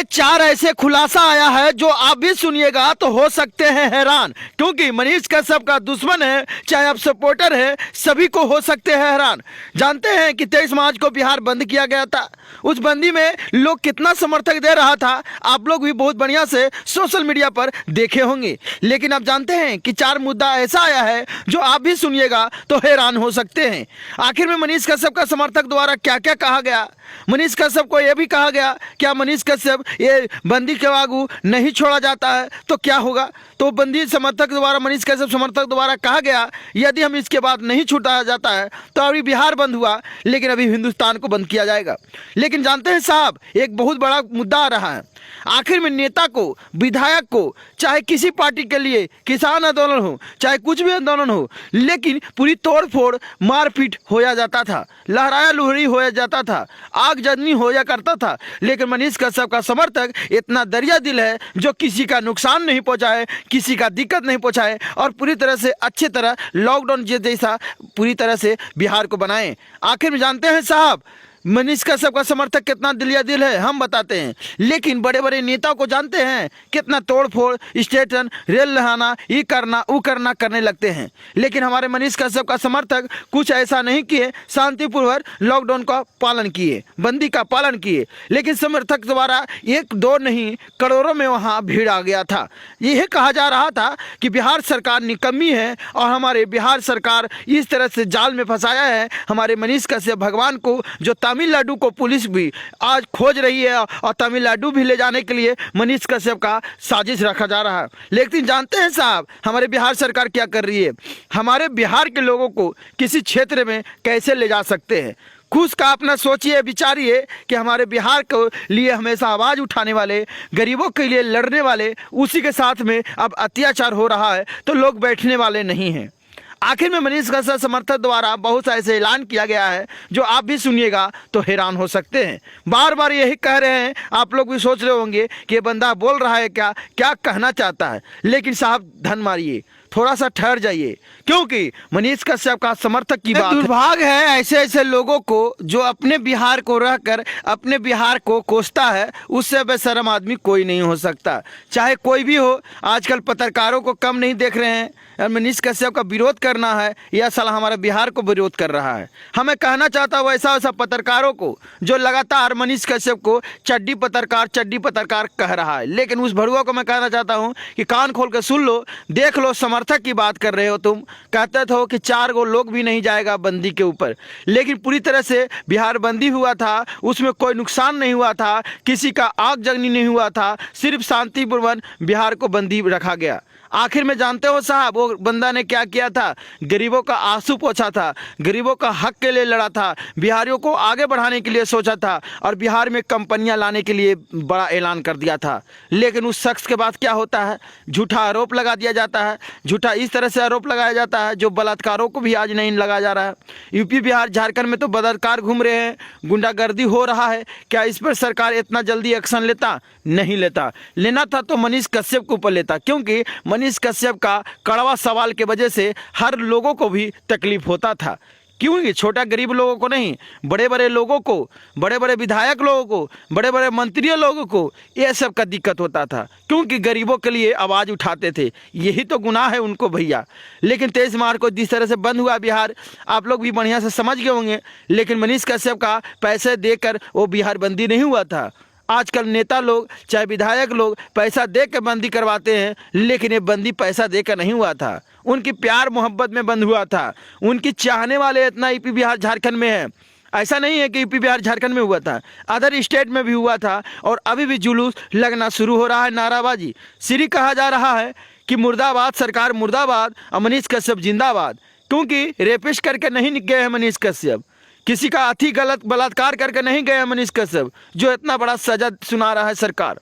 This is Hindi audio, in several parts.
ये चार ऐसे खुलासा आया है जो आप भी सुनिएगा तो हो सकते हैं हैरान, क्योंकि मनीष कश्यप का दुश्मन है चाहे आप सपोर्टर है, सभी को हो सकते हैं हैरान। जानते हैं कि 23 मार्च को बिहार बंद किया गया था। उस बंदी में लोग कितना समर्थक दे रहा था आप लोग भी बहुत बढ़िया से सोशल मीडिया पर देखे होंगे। लेकिन आप जानते हैं कि चार मुद्दा ऐसा आया है जो आप भी सुनिएगा तो हैरान हो सकते हैं। आखिर में मनीष कश्यप का समर्थक द्वारा क्या क्या कहा गया। मनीष कश्यप को यह भी कहा गया क्या मनीष कश्यप ये बंदी के आगू नहीं छोड़ा जाता है तो क्या होगा। तो बंदी समर्थक द्वारा मनीष कश्यप समर्थक द्वारा कहा गया यदि हम इसके बाद नहीं छुटाया जाता है तो अभी बिहार बंद हुआ लेकिन अभी हिंदुस्तान को बंद किया जाएगा। लेकिन जानते हैं साहब, एक बहुत बड़ा मुद्दा आ रहा है। आखिर में नेता को, विधायक को, चाहे किसी पार्टी के लिए किसान आंदोलन हो चाहे कुछ भी आंदोलन हो, लेकिन पूरी तोड़ फोड़ मारपीट होया जाता था, लहराया लुहरी होया जाता था, आगजनी होया करता था। लेकिन मनीष कश्यप का समर्थक इतना दरिया दिल है जो किसी का नुकसान नहीं पहुंचाए, किसी का दिक्कत नहीं पहुंचाए और पूरी तरह से अच्छी तरह लॉकडाउन जैसा पूरी तरह से बिहार को बनाए। आखिर में जानते हैं साहब मनीष कश्यप का समर्थक कितना दिलिया दिल है हम बताते हैं। लेकिन बड़े बड़े नेताओं को जानते हैं कितना तोड़ फोड़, स्टेशन, रेल लहाना, ये करना वो करना करने लगते हैं। लेकिन हमारे मनीष कश्यप का समर्थक कुछ ऐसा नहीं किए, शांतिपूर्वक लॉकडाउन का पालन किए, बंदी का पालन किए। लेकिन समर्थक द्वारा एक दो नहीं करोड़ों में वहाँ भीड़ आ गया था। यह कहा जा रहा था कि बिहार सरकार निकम्मी है और हमारे बिहार सरकार इस तरह से जाल में फंसाया है हमारे मनीष कश्यप भगवान को, जो तमिलनाडु को पुलिस भी आज खोज रही है और तमिलनाडु भी ले जाने के लिए मनीष कश्यप का साजिश रखा जा रहा है। लेकिन जानते हैं साहब हमारे बिहार सरकार क्या कर रही है। हमारे बिहार के लोगों को किसी क्षेत्र में कैसे ले जा सकते हैं। खुद का अपना सोचिए, विचारिए कि हमारे बिहार के लिए हमेशा आवाज़ उठाने वाले, गरीबों के लिए लड़ने वाले, उसी के साथ में अब अत्याचार हो रहा है तो लोग बैठने वाले नहीं हैं। आखिर में मनीष कश्यप समर्थक द्वारा बहुत सा ऐसे ऐलान किया गया है जो आप भी सुनिएगा तो हैरान हो सकते हैं। बार बार यही कह रहे हैं, आप लोग भी सोच रहे होंगे कि ये बंदा बोल रहा है क्या क्या कहना चाहता है। लेकिन साहब धन मारिए, थोड़ा सा ठहर जाइए, क्योंकि मनीष कश्यप का समर्थक की बात दुर्भाग्य है ऐसे ऐसे लोगों को जो अपने बिहार को रहकर अपने बिहार को कोसता है। उससे बेशर्म आदमी कोई नहीं हो सकता, चाहे कोई भी हो। आजकल पत्रकारों को कम नहीं देख रहे हैं। मनीष कश्यप का विरोध करना है या साला हमारे बिहार को विरोध कर रहा है। हमें कहना चाहता हूँ ऐसा वैसा पत्रकारों को जो लगातार मनीष कश्यप को चड्डी पत्रकार कह रहा है। लेकिन उस भड़ुआ को मैं कहना चाहता हूँ कि कान खोल कर सुन लो, देख लो, समर्थक की बात कर रहे हो तुम। कहते थे कि 4 गो लोग भी नहीं जाएगा बंदी के ऊपर, लेकिन पूरी तरह से बिहार बंदी हुआ था, उसमें कोई नुकसान नहीं हुआ था, किसी का आगजनी नहीं हुआ था, सिर्फ शांतिपूर्वक बिहार को बंदी रखा गया। आखिर में जानते हो साहब वो बंदा ने क्या किया था, गरीबों का आंसू पोंछा था, गरीबों का हक के लिए लड़ा था, बिहारियों को आगे बढ़ाने के लिए सोचा था और बिहार में कंपनियां लाने के लिए बड़ा ऐलान कर दिया था। लेकिन उस शख्स के बाद क्या होता है, झूठा आरोप लगा दिया जाता है, झूठा इस तरह से आरोप लगाया जाता है जो बलात्कारों को भी आज नहीं लगाया जा रहा है। यूपी बिहार झारखंड में तो बलात्कार घूम रहे हैं, गुंडागर्दी हो रहा है। क्या इस पर सरकार इतना जल्दी एक्शन लेता? नहीं लेता। लेना था तो मनीष कश्यप के ऊपर लेता, क्योंकि मनीष कश्यप का कड़वा सवाल के वजह से हर लोगों को भी तकलीफ होता था। क्योंकि छोटा गरीब लोगों को नहीं, बड़े बड़े लोगों को, बड़े बड़े विधायक लोगों को, बड़े बड़े मंत्री लोगों को ये सब का दिक्कत होता था, क्योंकि गरीबों के लिए आवाज़ उठाते थे। यही तो गुनाह है उनको भैया। लेकिन 23 मार्च को जिस तरह से बंद हुआ बिहार, आप लोग भी बढ़िया से समझ गए होंगे। लेकिन मनीष कश्यप का पैसे देकर वो बिहार बंदी नहीं हुआ था। आजकल नेता लोग चाहे विधायक लोग पैसा दे के बंदी करवाते हैं, लेकिन ये बंदी पैसा देकर नहीं हुआ था, उनकी प्यार मोहब्बत में बंद हुआ था। उनकी चाहने वाले इतना यूपी बिहार झारखंड में है। ऐसा नहीं है कि यूपी बिहार झारखंड में हुआ था, अदर स्टेट में भी हुआ था और अभी भी जुलूस लगना शुरू हो रहा है, नाराबाजी श्री कहा जा रहा है कि मुर्दाबाद सरकार मुर्दाबाद और मनीष कश्यप जिंदाबाद। क्योंकि रेपिस्ट करके नहीं गए हैं मनीष कश्यप, किसी का अति गलत बलात्कार करके नहीं गए मनीष कश्यप, जो इतना बड़ा सजा सुना रहा है सरकार।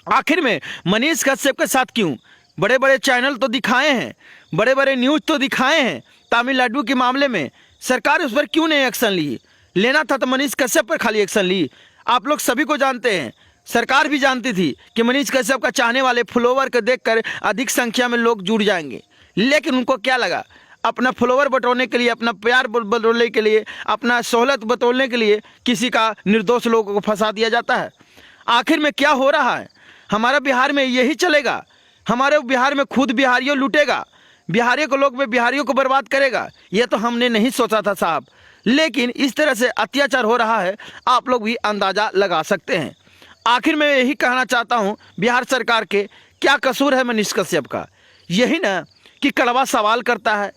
आखिर में मनीष कश्यप के साथ क्यों? बड़े बड़े चैनल तो दिखाए हैं, बड़े बड़े न्यूज़ तो दिखाए हैं। तमिलनाडु के मामले में सरकार उस पर क्यों नहीं एक्शन ली? लेना था तो मनीष कश्यप पर खाली एक्शन ली। आप लोग सभी को जानते हैं, सरकार भी जानती थी कि मनीष कश्यप का चाहने वाले फॉलोवर को देखकर अधिक संख्या में लोग जुड़ जाएंगे। लेकिन उनको क्या लगा, अपना फॉलोवर बटोरने के लिए, अपना प्यार बटोरने के लिए, अपना सहूलत बटोरने के लिए किसी का निर्दोष लोगों को फंसा दिया जाता है। आखिर में क्या हो रहा है? हमारे बिहार में यही चलेगा? हमारे बिहार में खुद बिहारियों लूटेगा, बिहारियों को लोग में बिहारियों को बर्बाद करेगा? यह तो हमने नहीं सोचा था साहब। लेकिन इस तरह से अत्याचार हो रहा है, आप लोग भी अंदाज़ा लगा सकते हैं। आखिर मैं यही कहना चाहता हूँ, बिहार सरकार के क्या कसूर है मनीष कश्यप का? यही ना कि कड़वा सवाल करता है,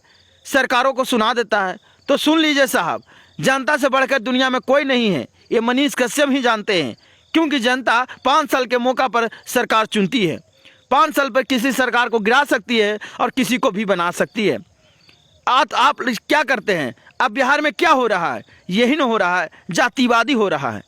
सरकारों को सुना देता है। तो सुन लीजिए साहब, जनता से बढ़कर दुनिया में कोई नहीं है, ये मनीष कश्यप ही जानते हैं। क्योंकि जनता 5 साल के मौका पर सरकार चुनती है। 5 साल पर किसी सरकार को गिरा सकती है और किसी को भी बना सकती है। आप क्या करते हैं? अब बिहार में क्या हो रहा है? यही ना हो रहा है, जातिवादी हो रहा है।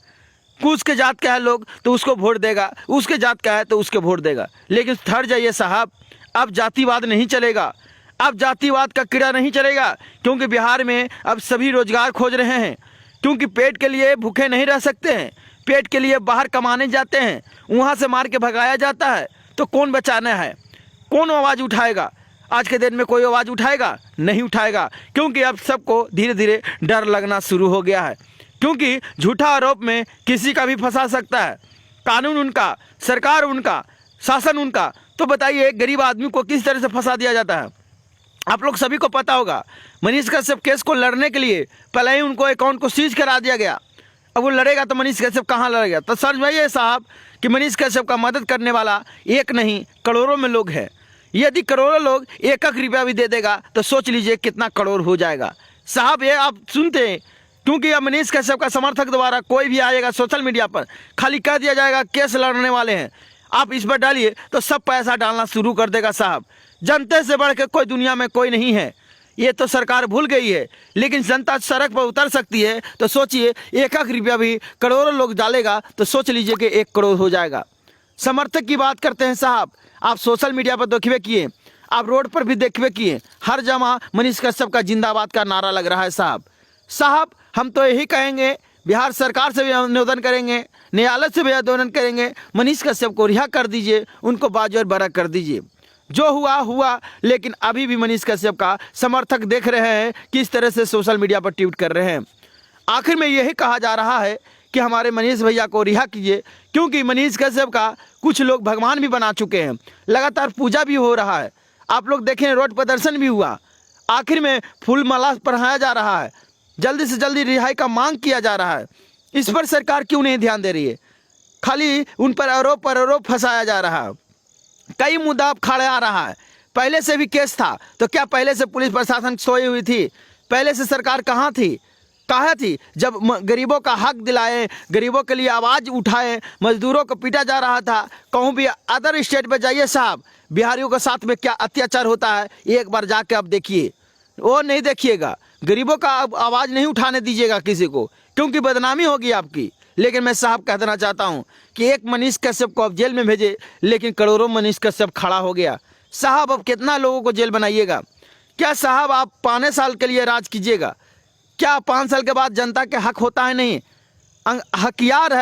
उसके जात का है लोग तो उसको वोट देगा, उसके जात का है तो उसके वोट देगा। लेकिन ठहर जाइए साहब, अब जातिवाद नहीं चलेगा, अब जातिवाद का कीड़ा नहीं चलेगा। क्योंकि बिहार में अब सभी रोजगार खोज रहे हैं, क्योंकि पेट के लिए भूखे नहीं रह सकते हैं, पेट के लिए बाहर कमाने जाते हैं, वहाँ से मार के भगाया जाता है। तो कौन बचाना है? कौन आवाज़ उठाएगा? आज के दिन में कोई आवाज़ उठाएगा? नहीं उठाएगा। क्योंकि अब सबको धीरे धीरे डर लगना शुरू हो गया है। क्योंकि झूठा आरोप में किसी का भी फंसा सकता है। कानून उनका, सरकार उनका, शासन उनका। तो बताइए गरीब आदमी को किस तरह से फंसा दिया जाता है? आप लोग सभी को पता होगा, मनीष कश्यप केस को लड़ने के लिए पहले ही उनको अकाउंट को सीज करा दिया गया। अब वो लड़ेगा तो मनीष कश्यप कहाँ लड़ेगा? तो सच में ये साहब कि मनीष कश्यप का मदद करने वाला एक नहीं करोड़ों में लोग हैं। यदि करोड़ों लोग 1-1 रुपया भी दे देगा तो सोच लीजिए कितना करोड़ हो जाएगा साहब। ये आप सुनते हैं, क्योंकि अब मनीष कश्यप का समर्थक द्वारा कोई भी आएगा सोशल मीडिया पर, खाली कह दिया जाएगा केस लड़ने वाले हैं, आप इस पर डालिए तो सब पैसा डालना शुरू कर देगा साहब। जनता से बढ़ के कोई दुनिया में कोई नहीं है। ये तो सरकार भूल गई है, लेकिन जनता सड़क पर उतर सकती है। तो सोचिए 1-1 रुपया भी करोड़ों लोग डालेगा तो सोच लीजिए कि 1 करोड़ हो जाएगा। समर्थक की बात करते हैं साहब, आप सोशल मीडिया पर देखबे किए, आप रोड पर भी देखबे किए, हर जगह मनीष कश्यप का जिंदाबाद का नारा लग रहा है साहब। हम तो यही कहेंगे, बिहार सरकार से भी निवेदन करेंगे, न्यायालय से भी आंदोलन करेंगे, मनीष कश्यप को रिहा कर दीजिए, उनको बाजू और बरा कर दीजिए। जो हुआ हुआ, लेकिन अभी भी मनीष कश्यप का समर्थक देख रहे हैं किस तरह से सोशल मीडिया पर ट्वीट कर रहे हैं। आखिर में यही कहा जा रहा है कि हमारे मनीष भैया को रिहा कीजिए, क्योंकि मनीष कश्यप का कुछ लोग भगवान भी बना चुके हैं। लगातार पूजा भी हो रहा है, आप लोग देखें, रोड प्रदर्शन भी हुआ, आखिर में फूल माला पहनाया जा रहा है, जल्दी से जल्दी रिहाई का मांग किया जा रहा है। इस पर सरकार क्यों नहीं ध्यान दे रही है? खाली उन पर आरोप फंसाया जा रहा है। कई मुद्दा खड़े आ रहा है। पहले से भी केस था तो क्या पहले से पुलिस प्रशासन सोई हुई थी? पहले से सरकार कहाँ थी? जब गरीबों का हक दिलाए, गरीबों के लिए आवाज़ उठाए, मजदूरों को पीटा जा रहा था। कहूँ भी अदर स्टेट पे जाइए साहब, बिहारियों के साथ में क्या अत्याचार होता है, एक बार जाके आप देखिए। वो नहीं देखिएगा, गरीबों का आवाज़ नहीं उठाने दीजिएगा किसी को, क्योंकि बदनामी होगी आपकी। लेकिन मैं साहब कहना चाहता हूं कि एक मनीष कश्यप को अब जेल में भेजे, लेकिन करोड़ों मनीष कश्यप खड़ा हो गया साहब। अब कितना लोगों को जेल बनाइएगा? क्या साहब आप 5 साल के लिए राज कीजिएगा? क्या 5 साल के बाद जनता के हक होता है? नहीं, हथियार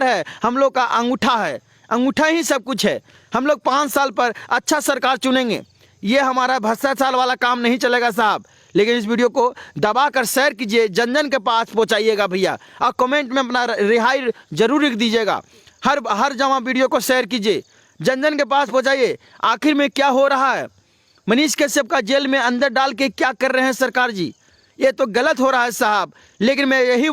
है हम लोग का, अंगूठा है, अंगूठा ही सब कुछ है। हम लोग 5 साल पर अच्छा सरकार चुनेंगे, ये हमारा भ्रष्टाचार वाला काम नहीं चलेगा साहब। लेकिन इस वीडियो को दबाकर शेयर कीजिए, जन जन के पास पहुंचाइएगा भैया, और कमेंट में अपना रिहाई जरूर लिख दीजिएगा। हर जगह वीडियो को शेयर कीजिए, जन जन के पास पहुंचाइए। आखिर में क्या हो रहा है? मनीष कश्यप का जेल में अंदर डाल के क्या कर रहे हैं सरकार जी? ये तो गलत हो रहा है साहब। लेकिन मैं यही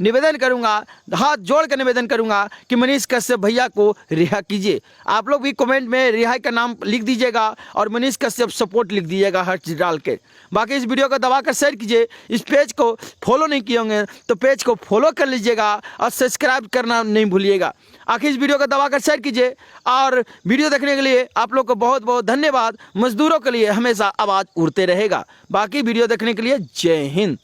निवेदन करूंगा, हाथ जोड़ कर निवेदन करूंगा कि मनीष कश्यप भैया को रिहा कीजिए। आप लोग भी कमेंट में रिहाई का नाम लिख दीजिएगा और मनीष कश्यप सपोर्ट लिख दीजिएगा हर चीज डाल के। बाकी इस वीडियो को दबाकर शेयर कीजिए। इस पेज को फॉलो नहीं किए होंगे तो पेज को फॉलो कर लीजिएगा और सब्सक्राइब करना नहीं भूलिएगा। आखिर इस वीडियो को दबाकर शेयर कीजिए। और वीडियो देखने के लिए आप लोग को बहुत बहुत धन्यवाद। मजदूरों के लिए हमेशा आवाज़ उड़ते रहेगा। बाकी वीडियो देखने के लिए जय हिंद।